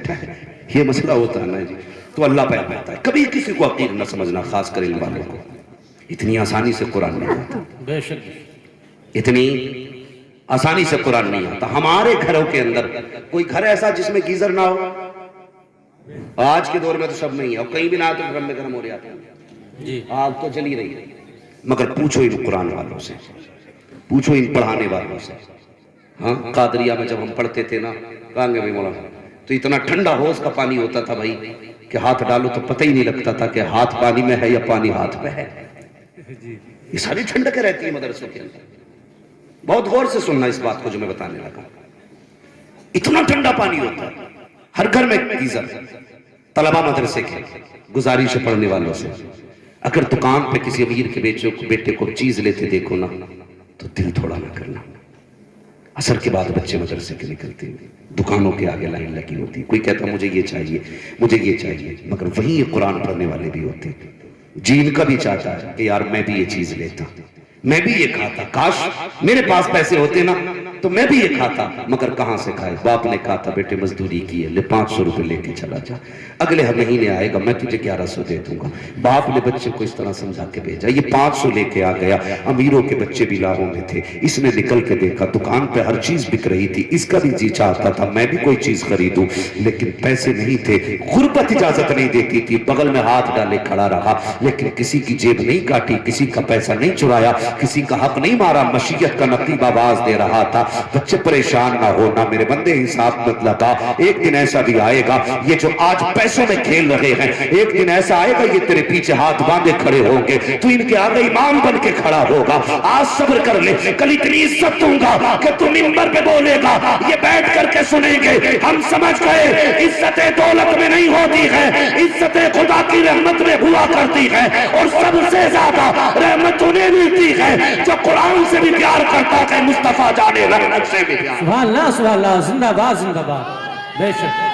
بیٹھا ہے، یہ مسئلہ ہوتا ہے نا جی، تو اللہ پہ آتا ہے. کبھی کسی کو عقیر نہ سمجھنا، خاص کر علم والوں کو. اتنی آسانی سے قرآن نہیں آتا، بے شک. اتنی آسانی سے قرآن نہیں آتا. ہمارے گھروں کے اندر کوئی گھر ایسا جس میں گیزر نہ ہو؟ آج کے دور میں تو سب نہیں ہے، اور کہیں بھی نہ تو گھر میں گرم ہو رہے آتے ہیں، جی آگ تو جلی رہی ہے. مگر پوچھو ان قرآن والوں سے، پوچھو ان پڑھانے والوں سے. ہاں قادریہ میں جب ہم پڑھتے تھے نا، کہیں گے بھی مولانا، تو اتنا ٹھنڈا حوض کا پانی ہوتا تھا بھائی کہ ہاتھ ڈالو تو پتہ ہی نہیں لگتا تھا کہ ہاتھ پانی میں ہے یا پانی ہاتھ پہ ہے. یہ ساری ٹھنڈکیں رہتی ہیں مدرسوں کے اندر. بہت غور سے سننا اس بات کو جو میں بتانے لگا. اتنا ٹھنڈا پانی ہوتا ہے، ہر گھر میں گیزر. طلبہ مدرسے کے گزارش ہے پڑھنے والوں سے، اگر دکان پہ کسی امیر کے بیٹے کو چیز لیتے دیکھو نا تو دل تھوڑا نہ کرنا. عصر کے بعد بچے مدرسے کے نکلتے ہیں، دکانوں کے آگے لائن لگی ہوتی، کوئی کہتا مجھے یہ چاہیے، مجھے یہ چاہیے. مگر وہیں یہ قرآن پڑھنے والے بھی ہوتے ہیں. جی ان کا بھی چاہتا ہے کہ یار میں بھی یہ چیز لیتا، میں بھی یہ کھاتا، کاش میرے پاس پیسے ہوتے نا تو میں بھی یہ کھاتا. مگر کہاں سے کھائے؟ باپ نے کہا تھا بیٹے مزدوری کی ہے، لے 500 روپے لے کے چلا جا، اگلے مہینے آئے گا میں تجھے 1100 دے دوں گا. باپ نے بچے کو اس طرح سمجھا کے بھیجا. یہ 500 لے کے آ گیا. امیروں کے بچے بھی لاہوں میں تھے. اس نے نکل کے دیکھا دکان پہ ہر چیز بک رہی تھی، اس کا بھی جی چاہتا تھا میں بھی کوئی چیز خریدوں، لیکن پیسے نہیں تھے. غربت اجازت نہیں دیتی تھی. بغل میں ہاتھ ڈالے کھڑا رہا، لیکن کسی کی جیب نہیں کاٹی، کسی کا پیسہ نہیں چرایا، کسی کا حق نہیں مارا. مشیت کا نقیب آواز دے رہا تھا بچے پریشان نہ ہونا میرے بندے، حساب مت لگا. ایک دن ایسا بھی آئے گا، یہ جو آج پیسوں میں کھیل رہے ہیں، ایک دن ایسا آئے گا یہ تیرے پیچھے ہاتھ باندھے کھڑے ہوں گے، تو ان کے آگے امام بن کے کھڑا ہوگا. آج صبر کر لے، کل اتنی عزت دوں گا کہ تم منبر پہ بولے گا، یہ بیٹھ کر کے سنیں گے. ہم سمجھ گئے عزت دولت میں نہیں ہوتی ہے، عزت خدا کی رحمت میں ہوا کرتی ہے. اور سب سے زیادہ رحمت انہیں ملتی ہے جو قرآن سے بھی پیار کرتا ہے، مصطفیٰ جانے رحمت سے بھی پیار. سبحان اللہ سبحان اللہ، زندہ باد زندہ باد. بے شک.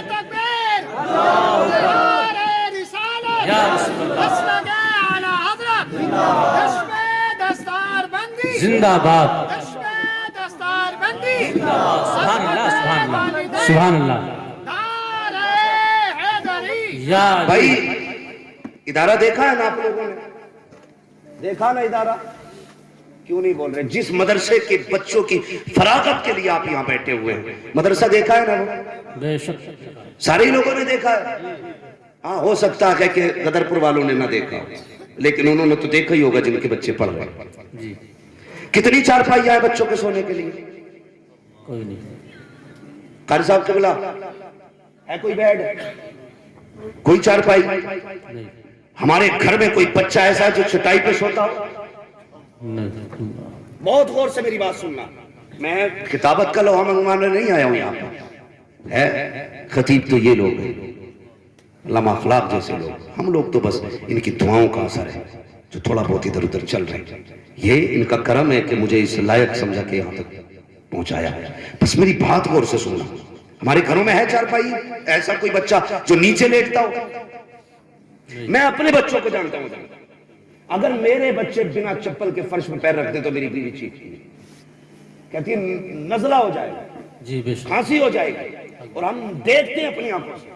یا رسول اللہ زندہ باد. سبحان اللہ سبحان اللہ سبحان اللہ. یا بھائی ادارہ دیکھا ہے نا آپ لوگوں نے؟ دیکھا نا ادارہ؟ کیوں نہیں بول رہے؟ جس مدرسے کے بچوں کی فراغت کے لیے آپ یہاں بیٹھے ہوئے ہیں، مدرسہ دیکھا ہے نا وہ؟ بے شک. سارے لوگوں نے دیکھا ہے. ہاں ہو سکتا ہے کہ غدرپور والوں نے نہ دیکھا، لیکن انہوں نے تو دیکھا ہی ہوگا جن کے بچے پڑھ رہے ہیں. جی کتنی چارپائیاں ہیں بچوں کے سونے کے لیے؟ کوئی نہیں. قاری صاحب قبلہ ہے کوئی بیڈ؟ کوئی چارپائی؟ نہیں ہمارے گھر میں کوئی بچہ ایسا ہے جو چٹائی پہ سوتا ہو؟ نہیں. بہت غور سے میری بات سننا. میں کتابت کا لوہا منگوانے نہیں آیا ہوں یہاں پہ. ہے خطیب تو یہ لوگ ہیں، علامہ اخلاق جیسے لوگ. ہم لوگ تو بس ان کی دعاؤں کا اثر ہے جو تھوڑا بہت ادھر ادھر چل رہے ہیں. یہ ان کا کرم ہے کہ مجھے اس لائق سمجھا کے یہاں تک پہنچایا. بس میری بات غور سے سننا. ہمارے گھروں میں ہے چارپائی؟ ایسا کوئی بچہ جو نیچے لیٹتا ہو؟ میں اپنے بچوں کو جانتا ہوں. اگر میرے بچے بنا چپل کے فرش میں پیر رکھتے تو میری بیوی چیختی ہے، کہتی ہے نزلہ ہو جائے گا، جی بے شک. کھانسی ہو جائے گی. اور ہم دیکھتے ہیں اپنی آنکھوں سے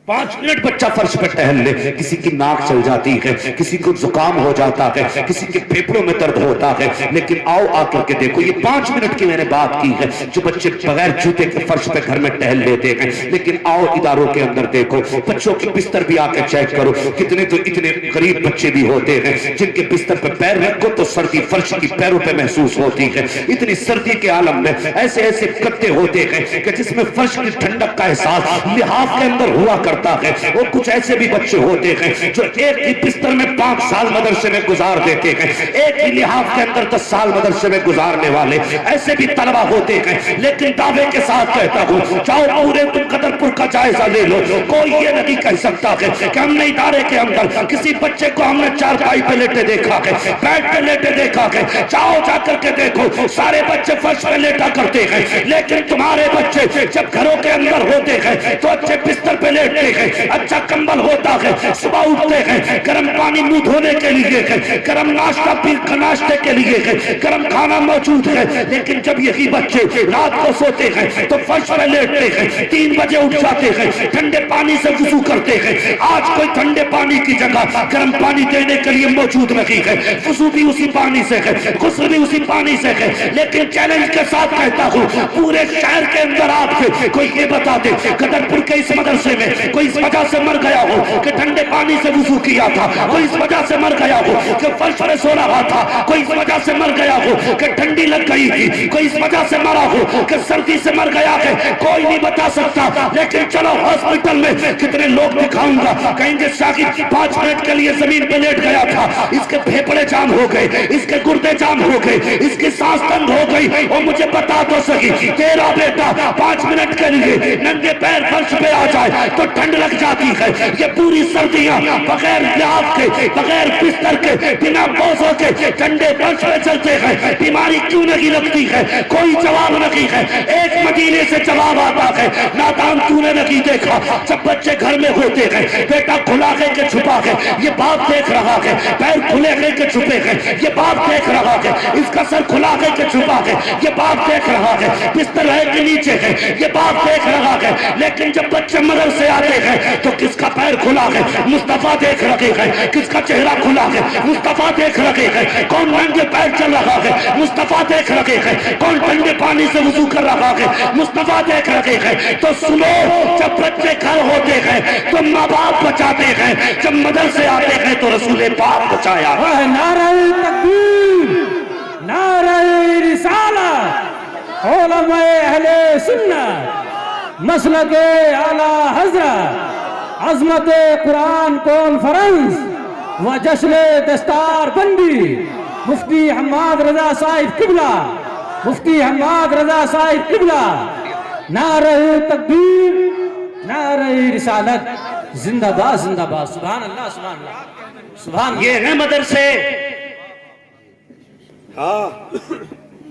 5 منٹ بچہ فرش پہ ٹہل لے، کسی کی ناک چل جاتی ہے، کسی کو زکام ہو جاتا ہے، کسی کے پھیپھڑوں میں درد ہوتا ہے. لیکن آؤ آ کر کے دیکھو، یہ 5 منٹ کی میں نے بات کی ہے جو بچے بغیر جوتے کے فرش پہ گھر میں ٹہل لیتے ہیں. لیکن آؤ اداروں کے اندر دیکھو، بچوں کے بستر بھی آ کے چیک کرو. کتنے تو اتنے غریب بچے بھی ہوتے ہیں جن کے بستر پہ پیر رکھو تو سردی فرش کی پیروں پہ محسوس ہوتی ہے. اتنی سردی کے عالم میں ایسے ایسے گدے ہوتے ہیں کہ جس میں فرش کی ٹھنڈک کا احساس لحاف کے اندر ہوا کرتا ہے. وہ کچھ ایسے بھی بچے ہوتے ہیں جو ایک ہی بستر میں 5 سال مدرسے میں گزار دیتے ہیں، ایک ہی لحاف کے اندر 10 سال مدرسے میں گزارنے والے ایسے بھی طلبہ ہوتے ہیں. لیکن دعوے کے ساتھ کہتا ہوں، چاہو پورے تم قدرپور کا جائزہ لے لو، کوئی یہ نہیں کہہ سکتا ہے کہ ہم نے ادارے کے اندر کسی بچے کو ہم نے چارپائی پہ لیٹے دیکھا ہے، بیڈ پہ لیٹے دیکھا ہے. چاہو جا کر کے دیکھو، سارے بچے فرش پہ لیٹا کرتے ہیں. لیکن تمہارے بچے جب گھروں کے اندر ہوتے ہیں تو اچھے بستر پہ لیٹتے ہیں، اچھا کمبل ہوتا ہے، صبح اٹھتے ہیں، گرم پانی پانی منہ دھونے کے لیے ہے، گرم ناشتے کے لیے ہے، گرم کھانا موجود ہے، لیکن جب یہی بچے رات کو سوتے ہیں تو فرش پہ لیٹتے ہیں، 3 بجے اٹھ جاتے ہیں، ٹھنڈے پانی سے وضو کرتے ہیں۔ آج کوئی ٹھنڈے پانی کی جگہ گرم پانی دینے کے لیے موجود نہیں ہے، وضو بھی اسی پانی سے ہے، غسل بھی اسی پانی سے ہے، لیکن چیلنج کے ساتھ کہتا ہوں پورے شہر کے اندر آپ کے کوئی یہ بتا دے قدرپور کے اس مدرسے میں کوئی اس وجہ سے مر گیا ہو کہ ٹھنڈے پانی سے وضو کیا تھا، کوئی اس وجہ سے مر گیا ہو کہ فرش پر سو رہا تھا، کوئی اس وجہ سے مر گیا ہو کہ ٹھنڈی لگ گئی تھی، کوئی اس وجہ سے مرا ہو کہ سردی سے مر گیا ہے، کوئی نہیں بتا سکتا، لیکن چلو ہاسپٹل میں کتنے لوگ دکھاؤں گا، کہیں گے شاکر 5 منٹ کے لیے زمین پہ لیٹ گیا تھا، اس کے پھیپڑے جام ہو گئے، اس کے گردے جام ہو گئے، اس کی سانس تنگ ہو گئی، اور مجھے بتا تو صحیح تیرا بیٹا 5 منٹ کے لیے ننگے پیر فرش پہ آ جائے تو ٹھنڈ لگ جاتی ہے۔ یہ پوری سردیاں بغیر لحاف کے، بغیر بستر کے، بنا بوزوں کے ٹھنڈے فرش پہ چلتے ہیں، بیماری کیوں نہیں لگتی ہے؟ کوئی جواب نہیں ہے۔ ایک مدینے سے جواب آتا ہے، نادان تو نے نہیں دیکھا جب بچے گھر میں ہوتے ہیں بیٹا کھلا کے چھپا ہے، یہ باپ دیکھ رہا ہے، پیر کھلے کے چھپے ہیں، یہ باپ دیکھ رہا ہے، اس کا سر کھلا کے چھپا ہے، یہ باپ دیکھ رہا ہے، بستر ہے کہ نیچے ہے، یہ باپ دیکھ رہا ہے، لیکن جب بچے مدرسے آتے ہیں تو کس کا پیر کھلا ہے؟ مصطفیٰ دیکھ رہے ہیں، کس کا چہرہ کھلا ہے؟ مصطفیٰ دیکھ رہے ہیں، کون ننگے پیر چل رہا ہے؟ مصطفیٰ دیکھ رہے ہیں، کون ٹھنڈے پانی سے وضو کر رہا ہے؟ مصطفیٰ دیکھ رہے ہیں۔ تو سنو، جب بچے گھر ہوتے ہیں تو ماں باپ بچاتے ہیں، جب مدرسے آتے ہیں تو رسول پاک بچایا۔ نعرہ تکبیر، نعرہ رسالت، علماء اہل سنت، مسلک اعلی حضرت، عظمت قرآن کانفرنس و جشن دستار بندی، مفتی حماد رضا صاحب قبلہ، مفتی حماد رضا صاحب قبلہ، نعرہ تکبیر، نعرہ رسالت، زندہ باد زندہ باد، سبحان اللہ سبحان اللہ سبحان اللہ۔ یہ ہیں مدرسے، ہاں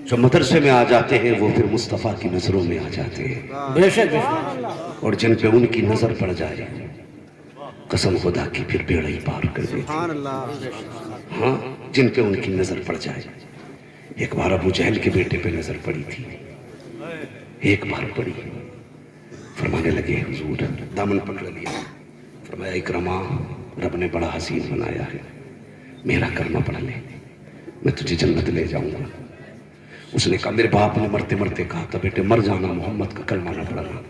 جو مدرسے میں آ جاتے ہیں وہ پھر مصطفیٰ کی نظروں میں آ جاتے ہیں، بے شک بے شک، اور جن پہ ان کی نظر پڑ جائے قسم خدا کی پھر بیڑا ہی پار کر دیتی۔ ہاں جن پہ ان کی نظر پڑ جائے۔ ایک بار ابو جہل کے بیٹے پہ نظر پڑی تھی، ایک بار پڑی، فرمانے لگے حضور، دامن پکڑ لیا، فرمایا اکرما رب نے بڑا حسین بنایا ہے، میرا کلمہ پڑھ لے میں تجھے جنت لے جاؤں گا۔ اس نے کہا میرے باپ نے مرتے مرتے کہا تھا بیٹے مر جانا محمد کا کلمہ نہ پڑھنا۔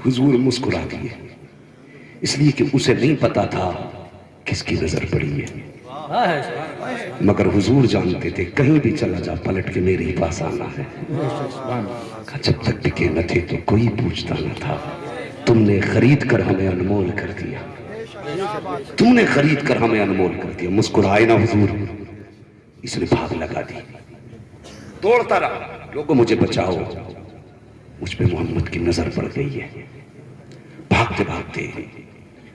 حضور مسکرا دیے، اس لیے کہ اسے نہیں پتا تھا کس کی نظر پڑی ہے، مگر حضور جانتے تھے کہیں بھی چلا جا پلٹ کے میرے ہی پاس آنا ہے۔ کہا جب تک ٹکے نہ تھے تو کوئی پوچھتا نہ تھا، تم نے خرید کر ہمیں انمول کر دیا، تم نے خرید کر ہمیں انمول کر دیا۔ مسکرائے نا حضور، اس نے بھاگ لگا دی، دوڑتا رہا، لوگوں مجھے بچاؤ، مجھ پہ محمد کی نظر پڑ گئی ہے۔ بھاگتے بھاگتے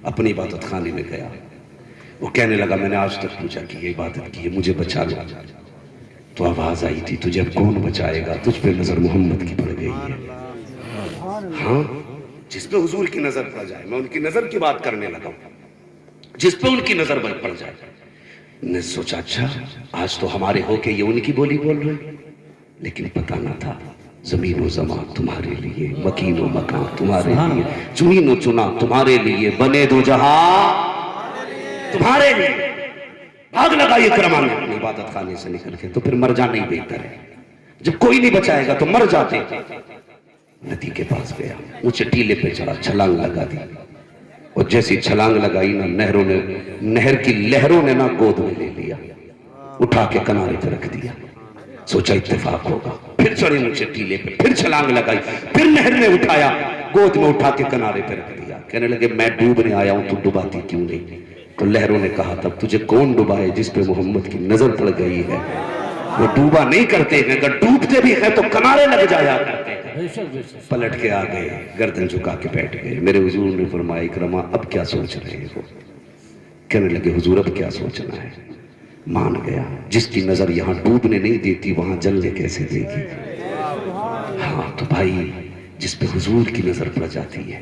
اپنی عبادت خانے میں گیا، وہ کہنے لگا میں نے آج تک پوچھا کہ یہ عبادت کی ہے، مجھے بچا لو۔ تو آواز آئی تھی تجھے اب کون بچائے گا، تجھ پہ نظر محمد کی پڑ گئی ہے۔ ہاں جس پہ حضور کی نظر پڑ جائے، میں ان کی نظر کی بات کرنے لگا ہوں، جس پہ ان کی نظر پڑ جائے۔ نے سوچا اچھا آج تو ہمارے ہو کے یہ ان کی بولی بول رہے، لیکن پتہ نہ تھا زمین و زمان تمہارے لیے، مکین و مکان تمہارے لیے، چنین و چنا تمہارے لیے، بنے دو جہاں تمہارے لیے۔ بھاگ لگا یہ کرمان اپنی عبادت خانے سے نکل کے، تو پھر مر جانا ہی بہتر ہے، جب کوئی نہیں بچائے گا تو مر جاتے۔ ندی کے پاس گیا، اونچے ٹیلے پہ چڑھا، چھلانگ لگا دی، اور جیسی چھلانگ لگائی نا نہر کی لہروں نے نا گود میں لے لیا، اٹھا کے کنارے پہ رکھ دیا۔ سوچا اتفاق ہوگا، پھر چڑھے اونچے ٹیلے پہ، پھر چھلانگ لگائی، پھر نہر میں اٹھایا، گود میں اٹھا کے کنارے پہ رکھ دیا۔ کہنے لگے میں ڈوبنے آیا ہوں تو ڈباتی کیوں نہیں؟ تو لہروں نے کہا تب تجھے کون ڈبائے جس پہ محمد کی نظر پڑ گئی ہے؟ وہ ڈوبا نہیں کرتے ہیں، اگر ڈوبتے بھی ہیں تو کنارے لگ جایا کرتے ہیں۔ پلٹ کے آ گئے، گردن جھکا کے بیٹھ گئے۔ میرے حضور نے فرمایا اکرما اب کیا سوچ رہے ہو؟ کہنے لگے حضور اب کیا سوچنا ہے؟ مان گیا جس کی نظر یہاں ڈوبنے نہیں دیتی وہاں جلنے کیسے دے گی؟ ہاں تو بھائی جس پہ حضور کی نظر پڑ جاتی ہے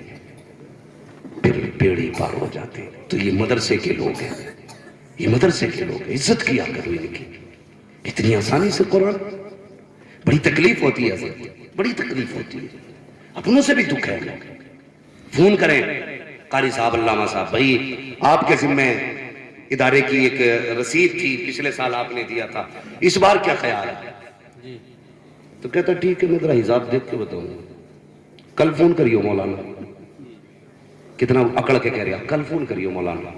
پھر پیڑی پار ہو جاتے۔ تو یہ مدرسے کے لوگ ہیں، یہ مدرسے کے لوگ، عزت کیا کرو ان کی. اتنی آسانی سے قرآن. بڑی تکلیف ہوتی ہے، بڑی تکلیف ہوتی ہے، اپنوں سے بھی دکھ ہے. فون کریں قاری صاحب، علامہ صاحب، بھائی آپ کے ذمہ ادارے کی ایک رسید تھی، پچھلے سال آپ نے دیا تھا، اس بار کیا خیال ہے؟ تو کہتا ٹھیک ہے میں ذرا حساب دیکھ کے بتاؤں. کل فون کریو مولانا. کتنا اکڑ کے کہہ رہا، کل فون کریو مولانا.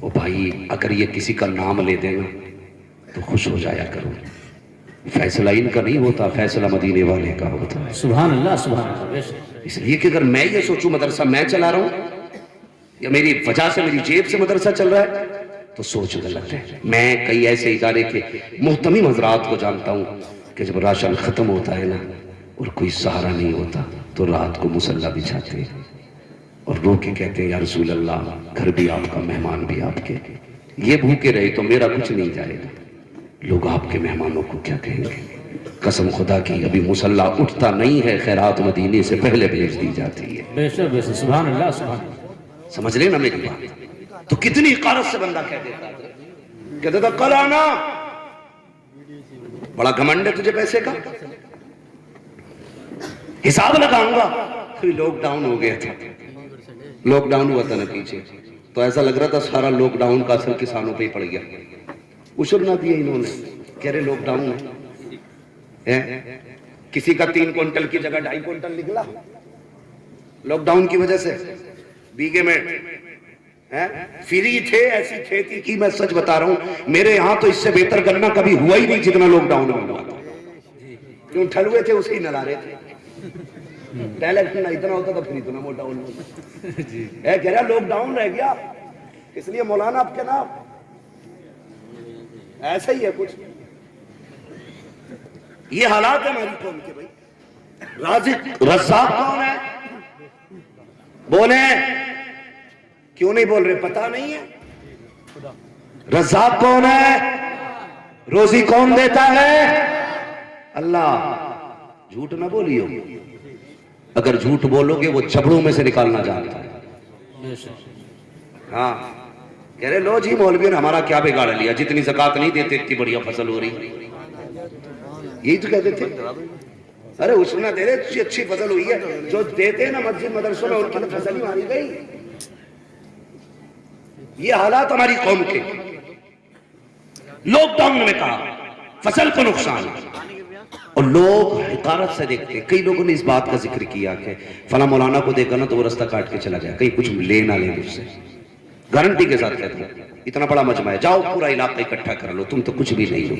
او بھائی اگر یہ کسی کا نام لے دیں نا تو خوش ہو جایا کرو. فیصلہ ان کا نہیں ہوتا، فیصلہ مدینے والے کا ہوتا ہے. سبحان اللہ سبحان اللہ. بے شک. اس لیے کہ اگر میں یہ سوچوں مدرسہ میں چلا رہا ہوں یا میری وجہ سے، میری جیب سے مدرسہ چل رہا ہے، تو سوچ غلط ہے. میں کئی ایسے ادارے کے محتمم حضرات کو جانتا ہوں کہ جب راشن ختم ہوتا ہے نا اور کوئی سہارا نہیں ہوتا تو رات کو مصلی بچھاتے ہیں اور رو کے کہتے ہیں یا رسول اللہ گھر بھی آپ کا، مہمان بھی آپ کے، یہ بھوکے رہے تو میرا کچھ نہیں جائے گا. لوگ آپ کے مہمانوں کو کیا کہیں گے؟ قسم خدا کی ابھی مصلی اٹھتا نہیں ہے، خیرات مدینے سے پہلے بھیج دی جاتی ہے. بے شک بے شک. سبحان اللہ سبحان اللہ. سمجھ لیں نا میری بات؟ تو کتنی حقارت سے بندہ کہہ دیتا ہے، کہتا تھا کل آنا، بڑا گھمنڈ ہے تجھے پیسے کا، حساب لگاؤں گا. پھر لاک ڈاؤن ہو گیا تھا، لاک ڈاؤن ہوا تھا نا پیچھے، تو ایسا لگ رہا تھا سارا لاک ڈاؤن کا اثر کسانوں پہ ہی پڑ گیا. اشر نہ دیا انہوں نے، کہہ رہے لاک ڈاؤن ہے. کسی کا 3 کوئنٹل کی جگہ 2.5 کوئنٹل نکلا لاک ڈاؤن کی وجہ سے. بیگے میں فری تھے، ایسی کھیتی کی. میں سچ بتا رہا ہوں میرے یہاں تو اس سے بہتر گنا کبھی ہوا ہی نہیں جتنا لاک ڈاؤن میں ہوا تھا. کیوں ٹھلوے تھے اسے ہی نلا رہے تھے. پہلے اتنا ہوتا تھا پھر اتنا موٹا ہوتا. کہہ رہا لاک ڈاؤن رہ گیا، اس لیے مولانا آپ کے نام ایسا ہی ہے کچھ. یہ حالات ہے ہماری قوم کے. بھائی رازق رزاق کون ہے؟ بولیں. کیوں نہیں بول رہے؟ پتا نہیں ہے. رزاق کون ہے؟ روزی کون دیتا ہے؟ اللہ. جھوٹ نہ بولیو، اگر جھوٹ بولو گے وہ جبڑوں میں سے نکالنا جانتا ہے. بے شک. ہاں کہہ رہے لو جی مولوی نے ہمارا کیا بگاڑ لیا، جتنی زکوٰۃ نہیں دیتے اتنی بڑھیا فصل ہو رہی. یہی تو کہتے تھے. ارے اس نے دے رہے اچھی فصل ہوئی ہے، جو دیتے ہیں نا مسجد مدرسوں میں ان کی فصل ہی ماری گئی. یہ حالات ہماری قوم کے. لاک ڈاؤن میں کہا فصل کو نقصان، اور لوگ حقارت سے دیکھتے ہیں. کئی لوگوں نے اس بات کا ذکر کیا کہ فلاں مولانا کو دیکھا نا تو وہ رستہ کاٹ کے چلا جائے، کہیں کچھ لے نہ لے مجھ سے. گارنٹی کے ساتھ کہتے ہیں اتنا بڑا مجمع ہے، جاؤ پورا علاقہ اکٹھا کر لو، تم تو کچھ بھی نہیں ہو،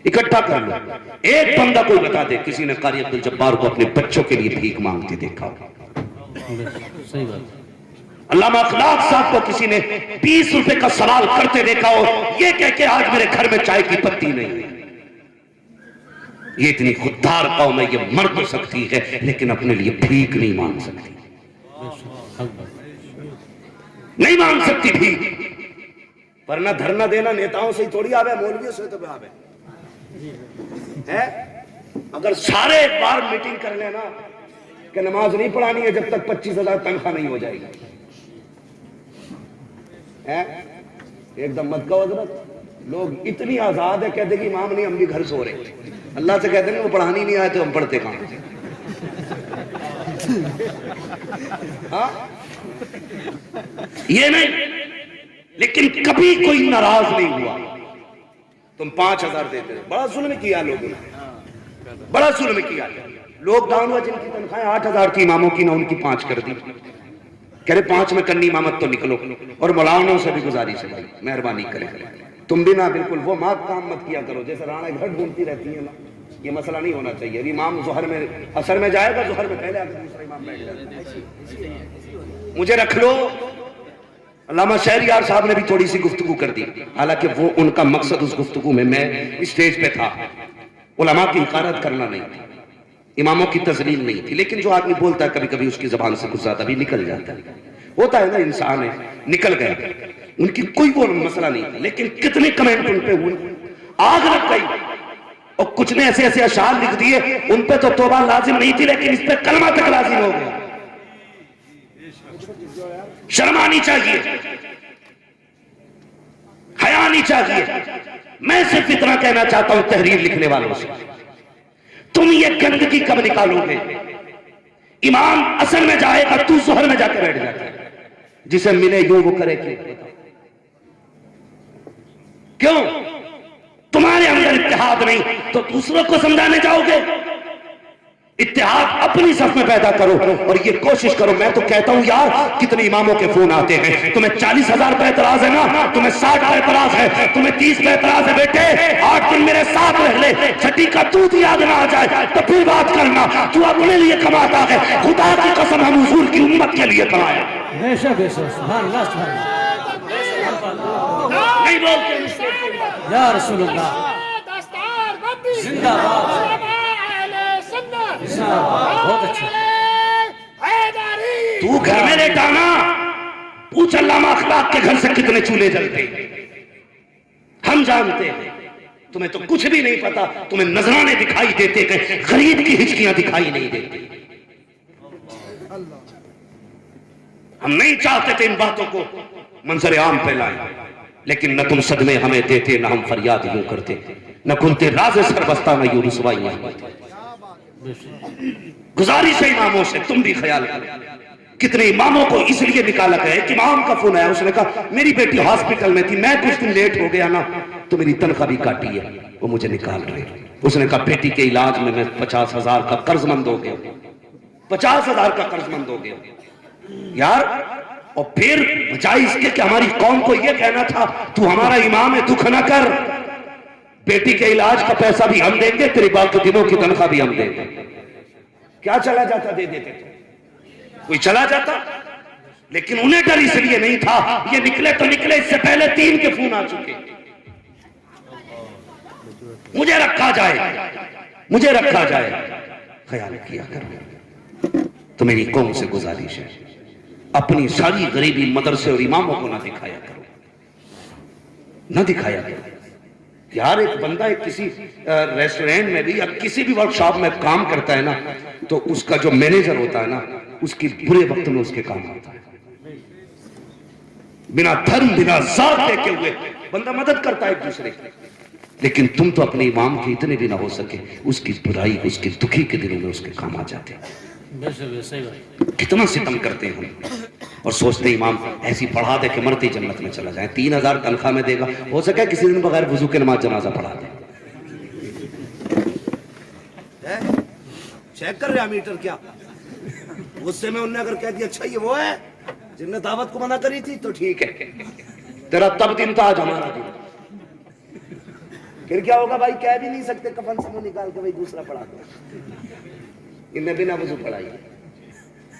اکٹھا کر لو. ایک بندہ کوئی بتا دے کسی نے قاری عبدالجبار کو اپنے بچوں کے لیے بھیک مانگتے دیکھا ہو؟ صحیح بات. علامہ اخلاق صاحب کو کسی نے 20 روپے کا سوال کرتے دیکھا ہو یہ کہہ کے آج میرے گھر میں چائے کی پتی نہیں ہے؟ یہ اتنی خوددار قوم ہے، یہ مر تو سکتی ہے لیکن اپنے لیے بھیک نہیں مانگ سکتی، نہیں مانگ سکتی بھیک. ورنہ دھرنا دینا نیتاؤں سے ہی تھوڑی آوے، مولویوں سے تو بھی آوے. اگر سارے ایک بار میٹنگ کر لینا کہ نماز نہیں پڑھانی ہے جب تک 25,000 تنخواہ نہیں ہو جائے گی، ایک دم مت کہو حضرت. لوگ اتنی آزاد ہے، کہتے کہ امام نہیں ہم بھی گھر سو رہے. اللہ سے کہتے ہیں وہ پڑھانی نہیں آئے تو ہم پڑھتے کہاں. یہ نہیں، لیکن کبھی کوئی ناراض نہیں ہوا. تم 5,000 دیتے ہو، بڑا ظلم کیا لوگوں نے، بڑا ظلم کیا. لوگ ڈاؤن ہوا جن کی تنخواہیں 8,000 تھی اماموں کی، نہ ان کی 5 کر دی. کہہ رہے 5 میں کرنی امامت تو نکلو. اور مولانا سے بھی گزارش ہے بھائی مہربانی کریں تم بھی نہ بالکل وہ مات کام مت کیا کرو جیسے رانا گھر ڈھونڈتی رہتی ہے نا. یہ مسئلہ نہیں ہونا چاہیے. امام ظہر میں عصر میں جائے گا، ظہر میں پہلے آ کے دوسرا امام بیٹھ جائے گا. مجھے رکھ لو. علامہ شہریار صاحب نے بھی تھوڑی سی گفتگو کر دی، حالانکہ وہ ان کا مقصد اس گفتگو میں اسٹیج پہ تھا علماء کی حقارت کرنا نہیں تھی، اماموں کی تذلیل نہیں تھی. لیکن جو آدمی بولتا ہے کبھی کبھی اس کی زبان سے کچھ زیادہ بھی نکل جاتا ہے، ہوتا ہے نا، انسان ہے، نکل گیا. ان کی کوئی وہ مسئلہ نہیں تھا، لیکن کتنے کمنٹ ان پہ ہوئے، آگ لگ گئی. اور کچھ نے ایسے ایسے اشعار لکھ دیے، ان پہ تو توبہ لازم نہیں تھی لیکن اس پہ کلمہ تک لازم ہو گیا. شرم آنی چاہیے. آنی چاہیے. میں صرف اتنا کہنا چاہتا ہوں تحریر لکھنے والوں سے, تم یہ گندگی کب نکالو گے؟ امام اصل میں جائے گا, تو ظہر میں جا کے بیٹھ جاتا ہے. جسے ملے یوں وہ کرے کیوں؟ تمہارے اندر اتحاد نہیں تو دوسروں کو سمجھانے جاؤ گے؟ اتحاد اپنی صف میں پیدا کرو اور یہ کوشش کرو. میں تو کہتا ہوں یار, کتنے اماموں کے فون آتے ہیں, تمہیں 40,000 پہ اعتراض ہے نا, تمہیں 60 پہ اعتراض ہے, تمہیں 30 پہ اعتراض ہے. بیٹے 8 دن میرے ساتھ رہ لے, چھٹی کا دودھ یاد نہ آ جائے تو پھر بات کرنا. تو اپنے لیے کماتا ہے, خدا کی قسم ہم حضور کی امت کے لیے کمایا. بے شک بے شک, سبحان اللہ سبحان اللہ. نہیں بولتے یا رسول اللہ زندہ باد. بہت اچھا. تو گھر میں لیٹانا, پوچھ علامہ اخلاق کے گھر سے کتنے چولہے جلتے. ہم جانتے ہیں تمہیں تو کچھ بھی نہیں پتا, تمہیں نذرانے دکھائی دیتے کہ غریب کی ہچکیاں دکھائی نہیں دیتی. ہم نہیں چاہتے تھے ان باتوں کو منظر عام پہ لائیں, لیکن نہ تم صدمے ہمیں دیتے, نہ ہم فریاد یوں کرتے, نہ کنتے راز سربستہ, نہ یوں رسوائیاں. گزارش ہے اماموں سے تم بھی خیال کرو. کتنے اماموں کو اس لیے نکالا گیا. ایک امام کا فون آیا, اس نے کہا میری بیٹی ہاسپٹل میں تھی, میں کچھ دن لیٹ ہو گیا نا تو میری تنخواہ بھی کاٹی ہے, وہ مجھے نکال رہے. اس نے کہا بیٹی کے علاج میں 50,000 کا قرض مند ہو گیا, 50,000 کا قرض مند ہو گیا یار. اور پھر بجائے اس کے کہ ہماری قوم کو یہ کہنا تھا تو ہمارا امام ہے, دکھ نہ کر, بیٹی کے علاج کا پیسہ بھی ہم دیں گے, تیری باقی دنوں کی تنخواہ بھی ہم دیں گے. کیا چلا جاتا دے دیتے تو کوئی چلا جاتا, لیکن انہیں ڈر اس لیے نہیں تھا. یہ نکلے تو نکلے, اس سے پہلے 3 کے فون آ چکے. مجھے رکھا جائے, مجھے رکھا جائے. خیال کیا کرو. تو میری قوم سے گزارش ہے, اپنی ساری غریبی مدرسے اور اماموں کو نہ دکھایا کرو, نہ دکھایا کرو. یار ایک بندہ ایک کسی ریسٹورینٹ میں بھی یا کسی بھی ورک شاپ میں کام کرتا ہے نا, تو اس کا جو مینیجر ہوتا ہے نا, اس کی برے وقت میں اس کے کام آتا ہے. بنا دھرم بنا ذات دیکھے ہوئے بندہ مدد کرتا ہے ایک دوسرے کی. لیکن تم تو اپنے امام کے اتنے بھی نہ ہو سکے, اس کی برائی اس کی دکھی کے دنوں میں اس کے کام آ جاتے. کتنا ستم کرتے ہیں ہم, اور سوچتے ہیں امام ایسی پڑھا دے کہ مرتے جنت میں چلا جائے. 3,000 تنخواہ میں دے گا, ہو سکے کسی دن بغیر وضو کے نماز جنازہ پڑھا دے. چیک کر رہا میٹر کیا, غصے میں انہوں نے اگر کہہ دیا اچھا یہ وہ ہے جن نے دعوت کو منع کری تھی تو ٹھیک ہے, تیرا تب دن تھا آج ہمارا دن. پھر کیا ہوگا بھائی, کہہ بھی نہیں سکتے کفن سے منہ نکال کے بھائی دوسرا پڑھا دو. انہیں بنا وضو پڑھائی,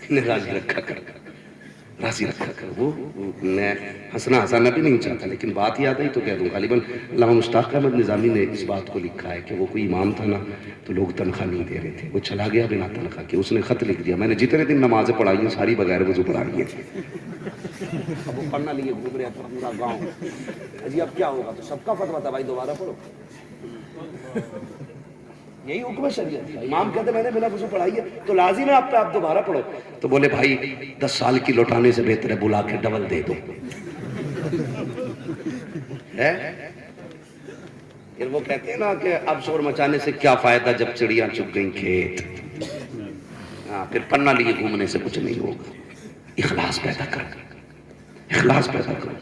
انہیں راضی رکھا کر, راضی رکھا کر. وہ میں ہنسنا بھی نہیں چاہتا, لیکن بات یاد آئی تو کہہ دوں. غالباً علامہ مشتاق احمد نظامی نے اس بات کو لکھا ہے کہ وہ کوئی امام تھا نا, تو لوگ تنخواہ نہیں دے رہے تھے, وہ چلا گیا بنا تنخواہ کے. اس نے خط لکھ دیا, میں نے جتنے دن نمازیں پڑھائی ہیں ساری بغیر وضو پڑھائی ہیں. اب وہ پڑھنا لیے گھوم رہے تھا پورا گاؤں. جی اب کیا ہوگا, تو سب کا فتویٰ تھا بھائی دوبارہ پڑھو. یہی حکم شریعت ہے. امام کہتے میں نے بنا وضو پڑھائی ہے تو لازم ہے آپ دوبارہ پڑھو. تو بولے بھائی 10 سال کی لوٹانے سے بہتر ہے بلا کے ڈبل دے دو. پھر وہ کہتے ہیں نا کہ اب شور مچانے سے کیا فائدہ جب چڑیاں چگ گئیں کھیت. پھر پڑھنا لیے گھومنے سے کچھ نہیں ہوگا. اخلاص پیدا کر, اخلاص پیدا کرو.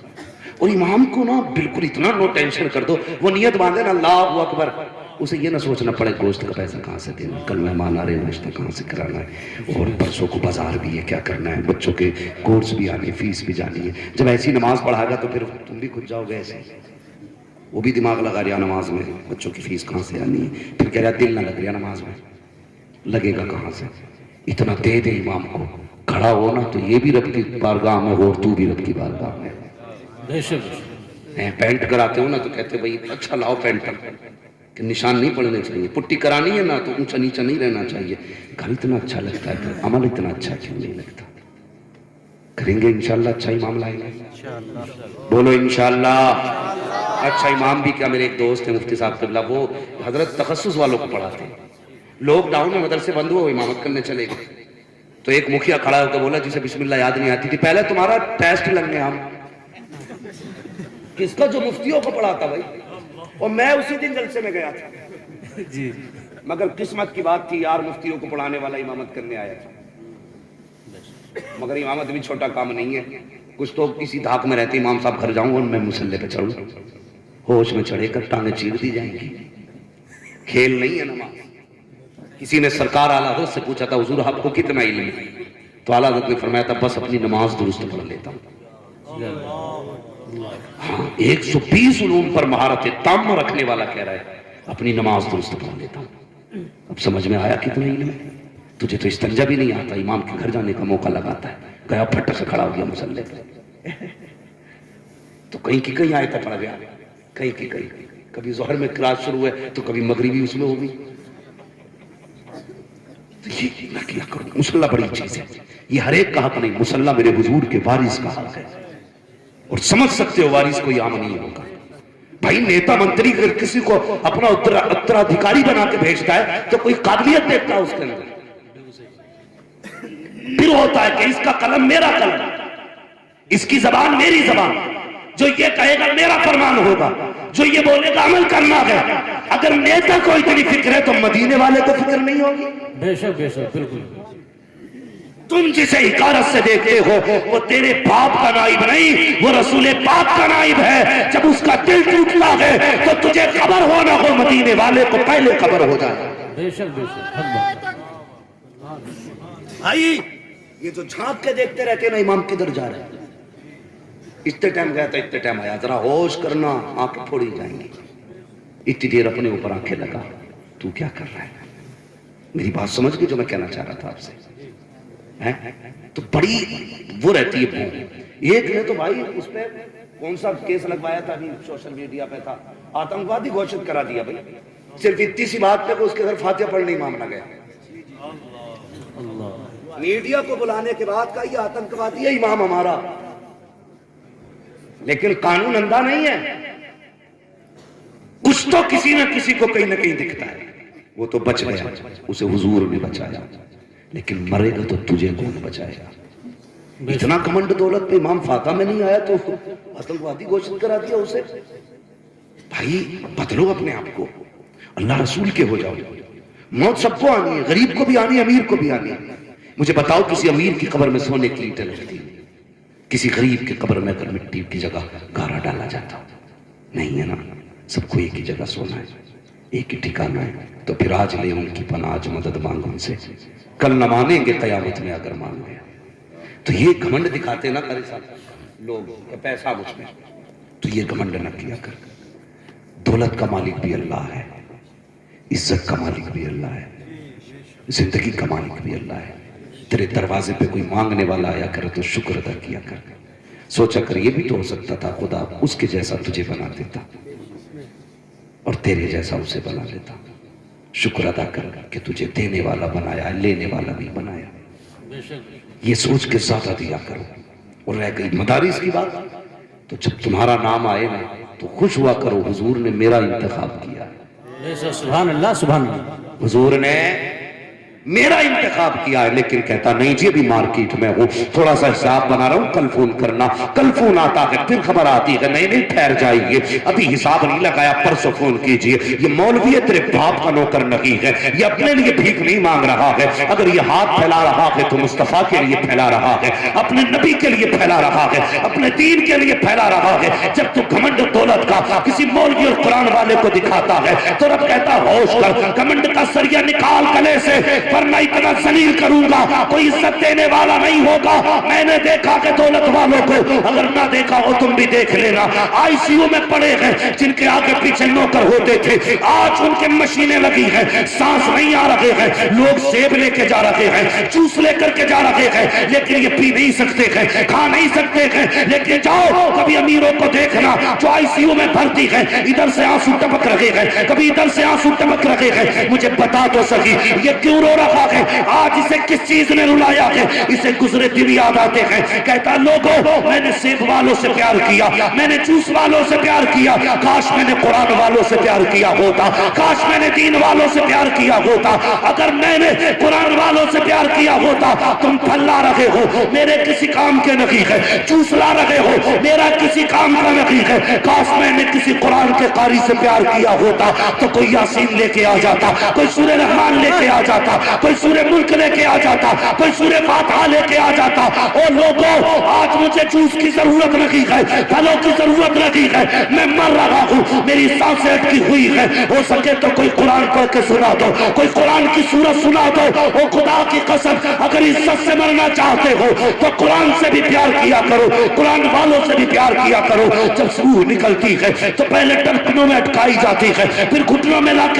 اور امام کو نا بالکل اتنا نو ٹینشن کر دو, وہ نیت باندھے نا اللہ اکبر, اسے یہ نہ سوچنا پڑے گوشت کا پیسہ کہاں سے دینا, کل مہمان آ رہے ہیں ناشتہ کہاں سے کرانا ہے, اور پرسوں کو بازار بھی ہے کیا کرنا ہے, بچوں کے کورس بھی آنے, فیس بھی جانی ہے. جب ایسی نماز پڑھائے گا تو پھر تم بھی کھل جاؤ گے ایسے. وہ بھی دماغ لگا رہا نماز میں, بچوں کی فیس کہاں سے آنی ہے, پھر کہہ رہا دل نہ لگ رہا نماز میں, لگے گا کہاں سے. اتنا دے دے امام کو, کھڑا ہو نا تو یہ بھی رب کی بارگاہ میں ہو اور تو بھی رب کی بارگاہ میں. پینٹ کراتے ہو نا تو کہتے بھائی اچھا لاؤ پینٹ کہ نشان نہیں پڑنے چاہیے, پٹی کرانی ہے نا تو اونچا نیچا نہیں رہنا چاہیے. گھر اتنا اچھا لگتا ہے پھر عمل اتنا اچھا کیوں نہیں لگتا. کریں گے انشاءاللہ, اچھا امام لائیں گے, بولو انشاءاللہ. اچھا امام بھی کیا, میرے ایک دوست ہیں مفتی صاحب قبلہ, وہ حضرت تخصص والوں کو پڑھاتے ہیں. لاک ڈاؤن میں مدرسے بند ہوئے, امامت کرنے چلے گئے. تو ایک مکھیا کھڑا ہو کے بولا جسے بسم اللہ یاد نہیں آتی تھی, پہلے تمہارا ٹیسٹ لگنے ہم کس کا؟ جو مفتیوں کو پڑھاتا بھائی. اور میں اسی دن جلسے میں گیا تھا جی مگر قسمت کی بات تھی یار مفتیوں کو پڑھانے والا امامت کرنے آیا تھا. مگر امامت بھی چھوٹا کام نہیں ہے. کچھ تو کسی دھاک میں رہتے امام صاحب گھر جاؤں اور میں مصلے پہ چڑھوں, ہوش میں چڑھے کر ٹانگیں چیر دی جائیں گی. کھیل نہیں ہے نماز. کسی نے سرکار اعلیٰ حضرت سے پوچھا تھا حضور آپ کو کتنا علم ہے؟ تو اعلیٰ حضرت نے فرمایا تھا بس اپنی نماز درست پڑھ لیتا ہوں. ہاں 120 علوم پر مہارت تام رکھنے والا کہہ رہا ہے اپنی نماز درست پڑھ لیتا ہوں. اب سمجھ میں آیا کتنا علم ہے. تجھے تو استنجا بھی نہیں آتا, امام کے گھر جانے کا موقع لگاتا ہے, گیا پھٹ سے کھڑا ہو گیا مصلے پہ. تو کہیں کی کہیں آیت پڑھ گیا, کہیں کی کہیں. کبھی ظہر میں کلاس شروع ہے تو کبھی مغربی اس میں ہوگی. تو یہ نہ کیا کرو. مصلہ بڑی چیز ہے, یہ ہر ایک کا حق نہیں. مصلہ میرے حضور کے وارث کا حق ہے. اور سمجھ سکتے ہو وارث کوئی عام نہیں ہوگا بھائی. نیتا منتری اگر کسی کو اپنا اترادھیکاری بنا کے بھیجتا ہے تو کوئی قابلیت دیکھتا ہے اس کے اندر. پھر ہوتا ہے کہ اس کا قلم میرا قلم, اس کی زبان میری زبان, جو یہ کہے گا میرا فرمان ہوگا, جو یہ بولے گا عمل کرنا ہے. اگر نیتا کو اتنی فکر ہے تو مدینے والے کو فکر نہیں ہوگی. بے شک بالکل. تم جسے حقارت سے دیکھتے ہو وہ تیرے باپ کا نائب نہیں, وہ رسول پاک کا نائب ہے. جب اس کا دل ٹوٹتا ہے تو تجھے خبر ہو نہ ہو, مدینے والے کو پہلے خبر ہو جائے. بے شک بھائی یہ جو جھانک کے دیکھتے رہتے ہیں نا امام کدھر جا رہے ہیں, اتنے ٹائم گیا تھا اتنے ٹائم آیا, ذرا ہوش کرنا, آنکھیں پھوڑی جائیں گی. اتنی دیر اپنے اوپر آنکھیں لگا, تو کیا کر رہا ہے؟ میری بات سمجھ گئی جو میں کہنا چاہ رہا تھا آپ سے؟ تو بڑی وہ رہتی ہے بھون. ایک نے تو بھائی اس پہ کون سا کیس لگوایا تھا, ابھی سوشل میڈیا پہ تھا, آتنکوادی گھوشت کرا دیا بھائی. صرف اتنی سی بات پہ کہ اس کے گھر فاتحہ پڑھنے نہیں مانگنا گیا. میڈیا کو بلانے کے بعد کہا یہ آتنکوادی ہے امام ہمارا, لیکن قانون اندھا نہیں ہے. کچھ تو کسی نہ کسی کو کہیں نہ کہیں دکھتا ہے. وہ تو بچ گیا, اسے حضور نے بچایا, لیکن مرے گا تو تجھے کون بچائے گا؟ اتنا کمنڈ دولت پہ امام فاتح میں نہیں آیا تو آتنکوادی گھوشت کرا دیا اسے. بھائی بدلو اپنے آپ کو, اللہ رسول کے ہو جاؤ. موت سب کو آنی ہے, غریب کو بھی آنی ہے, امیر کو بھی آنی ہے. مجھے بتاؤ کسی امیر کی قبر میں سونے کی اینٹیں لگتی, کسی غریب کی قبر میں اگر مٹی کی جگہ گارا ڈالا جاتا؟ نہیں ہے نا. سب کو ایک ہی جگہ سونا ہے, ایک ہی ٹھکانا ہے. تو پھر آج لے ان کی پناہ, آج مدد مانگ ان سے, کل نہ مانیں گے قیامت میں اگر مان گیا. تو یہ گھمنڈ دکھاتے نہ کرے صاحب لوگ کہ پیسہ مجھ میں, تو یہ گھمنڈ نہ کیا کر. دولت کا مالک بھی اللہ ہے, عزت کا مالک بھی اللہ ہے, زندگی کا مالک بھی اللہ ہے. تیرے دروازے پہ کوئی مانگنے والا آیا کر تو شکر ادا کیا کر. سوچا کر یہ بھی تو ہو سکتا تھا خدا اس کے جیسا تجھے بنا دیتا اور تیرے جیسا اسے بنا لیتا. شکر ادا کر کہ تجھے دینے والا بنایا, لینے والا نہیں بنایا. یہ سوچ کے زیادہ دیا کرو. اور رہ گئی مدارس کی بات, تو جب تمہارا نام آئے نا تو خوش ہوا کرو, حضور نے میرا انتخاب کیا. سبحان اللہ سبحان اللہ. حضور نے میرا انتخاب کیا ہے. لیکن کہتا نہیں جی ابھی مارکیٹ میں ہوں, تھوڑا سا حساب بنا رہا ہوں, کل فون کرنا. کل فون آتا ہے, پھر خبر آتی ہے نہیں ٹھہر جائیے, ابھی حساب نہیں لگایا, پرسوں فون کیجئے. یہ مولوی ہے تیرے باپ کا نوکر نہیں ہے, یہ اپنے لیے بھیک نہیں مانگ رہا ہے. اگر یہ ہاتھ پھیلا رہا ہے تو مصطفیٰ کے لیے پھیلا رہا ہے, اپنے نبی کے لیے پھیلا رہا ہے, اپنے دین کے لیے پھیلا رہا ہے. جب تو گھمنڈ دولت کا کسی مولوی اور قرآن والے کو دکھاتا ہے تو رب کہتا ہوش کر, گھمنڈ کا سریا نکال گلے سے, ورنہ اتنا ذلیل کروں گا کوئی عزت دینے والا نہیں ہوگا. میں نے دیکھا کہ دولت والوں کو, اگر نہ دیکھا ہو تم بھی دیکھ لینا, آئی سی یو میں پڑے ہیں جن کے آگے پیچھے نوکر ہوتے تھے, آج ان کے مشینیں لگی ہیں, سانس نہیں آ رہے ہیں, لوگ سیب لے کے جا رہے ہیں, جوس لے کر کے جا رہے ہیں, لیکن یہ پی نہیں سکتے ہیں, کھا نہیں سکتے ہیں. لیکن جاؤ کبھی امیروں کو دیکھنا جو آئی سی یو میں بھرتی ہے, ادھر سے آنسو ٹپک رہے ہیں, کبھی ادھر سے آنسو ٹپک رہے ہیں. مجھے بتا تو سکی یہ کیوں رو رکھا کہ آج اسے کس چیز نے رلایا کہ اسے گزرے دن یاد آتے ہیں. کہتا لوگوں میں نے سیب والوں سے پیار کیا, میں نے جوس والوں سے پیار کیا, کاش میں نے قرآن والوں سے پیار کیا ہوتا, کاش میں نے دین والوں سے پیار کیا ہوتا. اگر میں نے قرآن والوں سے پیار کیا ہوتا, تم پھل لا رہے ہو میرے کسی کام کے نہیں ہے, جوس لا رہے ہو میرا کسی کام کا نہیں ہے, کاش میں نے کسی قرآن کے قاری سے پیار کیا ہوتا تو کوئی یاسین لے کے آ جاتا, کوئی سورہ رحمان لے کے آ جاتا, کوئی سورہ ملک لے کے آ جاتا, کوئی سورہ فاتحہ لے کے آ جاتا. او لوگوں آج مجھے جوس کی ضرورت نہیں ہے, پھلوں کی ضرورت نہیں ہے, میں مر رہا ہوں, میری سانسیں اٹکی ہوئی ہے, ہو سکے تو کوئی قرآن پڑھ کے سنا دو, کوئی قرآن کی سورت سنا دو. او خدا کی قسم اگر عزت سے مرنا چاہتے ہو تو قرآن سے بھی پیار کیا کرو, قرآن والوں سے بھی پیار کیا کرو. جب روح نکلتی ہے تو پہلے ٹنکنوں میں اٹکائی جاتی ہے, پھر گھٹنوں میں لا کے